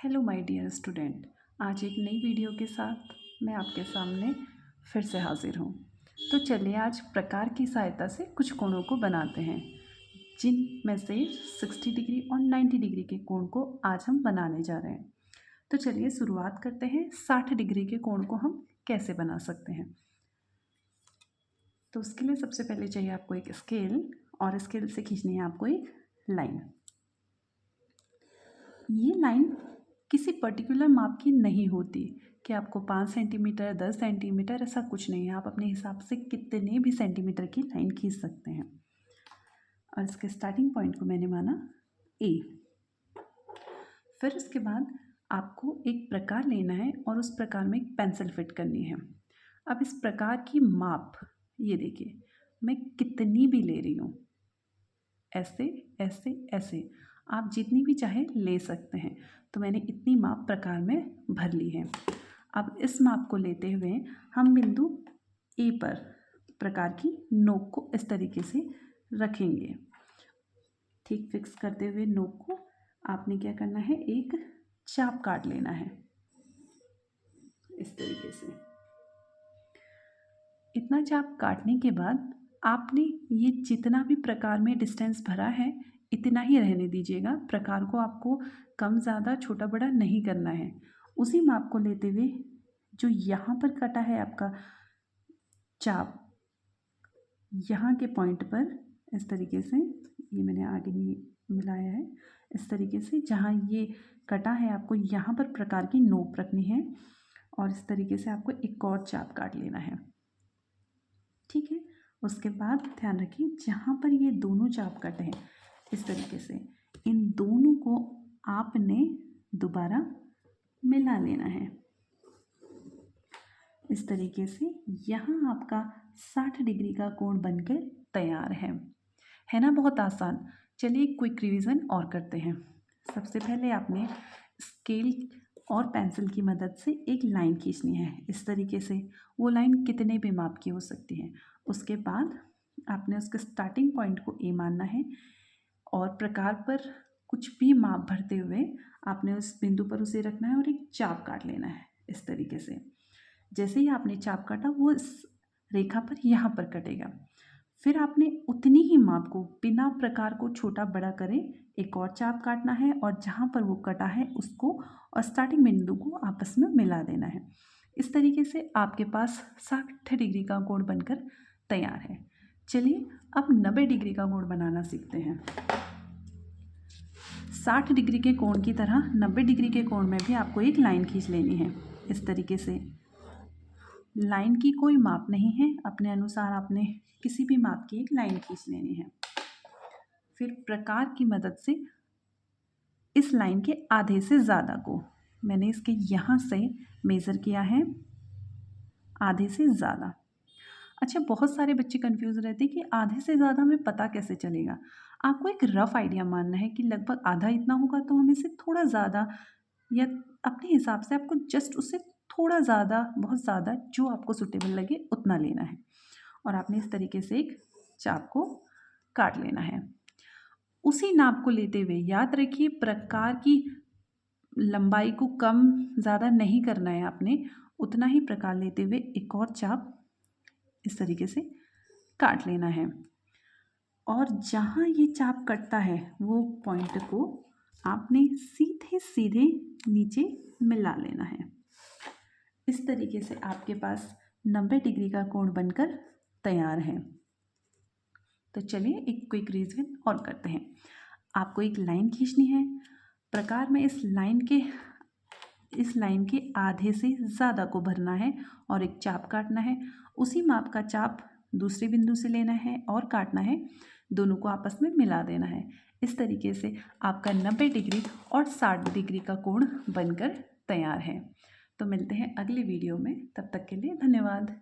Hello my dear student. आज एक नई वीडियो के साथ मैं आपके सामने फिर से हाजिर हूँ। तो चलिए आज प्रकार की सहायता से कुछ कोणों को बनाते हैं, जिनमें से 60 डिग्री और 90 डिग्री के कोण को आज हम बनाने जा रहे हैं। तो चलिए शुरुआत करते हैं। 60 डिग्री के कोण को हम कैसे बना सकते हैं। तो उसके लिए सबसे पहले चाहिए आपको एक स्केल, और स्केल से खींचनी है आपको एक लाइन। ये लाइन किसी पर्टिकुलर माप की नहीं होती कि आपको 5 सेंटीमीटर 10 सेंटीमीटर ऐसा कुछ नहीं है। आप अपने हिसाब से कितने भी सेंटीमीटर की लाइन खींच सकते हैं। और इसके स्टार्टिंग पॉइंट को मैंने माना ए। फिर उसके बाद आपको एक प्रकार लेना है और उस प्रकार में एक पेंसिल फिट करनी है। अब इस प्रकार की माप ये देखिए, मैं कितनी भी ले रही हूँ, ऐसे ऐसे ऐसे आप जितनी भी चाहे ले सकते हैं। तो मैंने इतनी माप प्रकार में भर ली है। अब इस माप को लेते हुए हम बिंदु ए पर प्रकार की नोक को इस तरीके से रखेंगे। ठीक फिक्स करते हुए नोक को आपने क्या करना है, एक चाप काट लेना है इस तरीके से। इतना चाप काटने के बाद आपने ये जितना भी प्रकार में डिस्टेंस भरा है इतना ही रहने दीजिएगा। प्रकार को आपको कम ज़्यादा छोटा बड़ा नहीं करना है। उसी माप को लेते हुए जो यहाँ पर कटा है आपका चाप, यहाँ के पॉइंट पर इस तरीके से, ये मैंने आगे नहीं मिलाया है, इस तरीके से जहाँ ये कटा है आपको यहाँ पर प्रकार की नोक रखनी है और इस तरीके से आपको एक और चाप काट लेना है। ठीक है। उसके बाद ध्यान रखिए जहाँ पर ये दोनों चाप कटे हैं इस तरीके से इन दोनों को आपने दोबारा मिला लेना है इस तरीके से। यहाँ आपका 60 डिग्री का कोण बनकर तैयार है ना। बहुत आसान। चलिए क्विक रिवीजन और करते हैं। सबसे पहले आपने स्केल और पेंसिल की मदद से एक लाइन खींचनी है इस तरीके से। वो लाइन कितने भी माप की हो सकती है। उसके बाद आपने उसके स्टार्टिंग पॉइंट को ए मानना है और प्रकार पर कुछ भी माप भरते हुए आपने उस बिंदु पर उसे रखना है और एक चाप काट लेना है इस तरीके से। जैसे ही आपने चाप काटा वो इस रेखा पर यहाँ पर कटेगा। फिर आपने उतनी ही माप को बिना प्रकार को छोटा बड़ा करे एक और चाप काटना है और जहाँ पर वो कटा है उसको और स्टार्टिंग बिंदु को आपस में मिला देना है। इस तरीके से आपके पास 60 डिग्री का कोण बनकर तैयार है। चलिए अब 90 डिग्री का कोण बनाना सीखते हैं। 60 डिग्री के कोण की तरह 90 डिग्री के कोण में भी आपको एक लाइन खींच लेनी है इस तरीके से। लाइन की कोई माप नहीं है, अपने अनुसार आपने किसी भी माप की एक लाइन खींच लेनी है। फिर प्रकार की मदद से इस लाइन के आधे से ज़्यादा को मैंने इसके यहाँ से मेज़र किया है, आधे से ज़्यादा। अच्छा, बहुत सारे बच्चे कंफ्यूज रहते हैं कि आधे से ज़्यादा में पता कैसे चलेगा। आपको एक रफ़ आइडिया मानना है कि लगभग आधा इतना होगा तो हमें से थोड़ा ज़्यादा या अपने हिसाब से आपको जस्ट उससे थोड़ा ज़्यादा, बहुत ज़्यादा जो आपको सूटेबल लगे उतना लेना है और आपने इस तरीके से एक चाप को काट लेना है। उसी नाप को लेते हुए याद रखिए प्रकार की लंबाई को कम ज़्यादा नहीं करना है आपने, उतना ही प्रकार लेते हुए एक और चाप इस तरीके से काट लेना है और जहाँ ये चाप कटता है वो पॉइंट को आपने सीधे सीधे नीचे मिला लेना है। इस तरीके से आपके पास 90 डिग्री का कोण बनकर तैयार है। तो चलिए एक क्विक रिवीजन और करते हैं। आपको एक लाइन खींचनी है, प्रकार में इस लाइन के आधे से ज़्यादा को भरना है और एक चाप काटना है। उसी माप का चाप दूसरे बिंदु से लेना है और काटना है, दोनों को आपस में मिला देना है। इस तरीके से आपका 90 डिग्री और 60 डिग्री का कोण बनकर तैयार है। तो मिलते हैं अगले वीडियो में, तब तक के लिए धन्यवाद।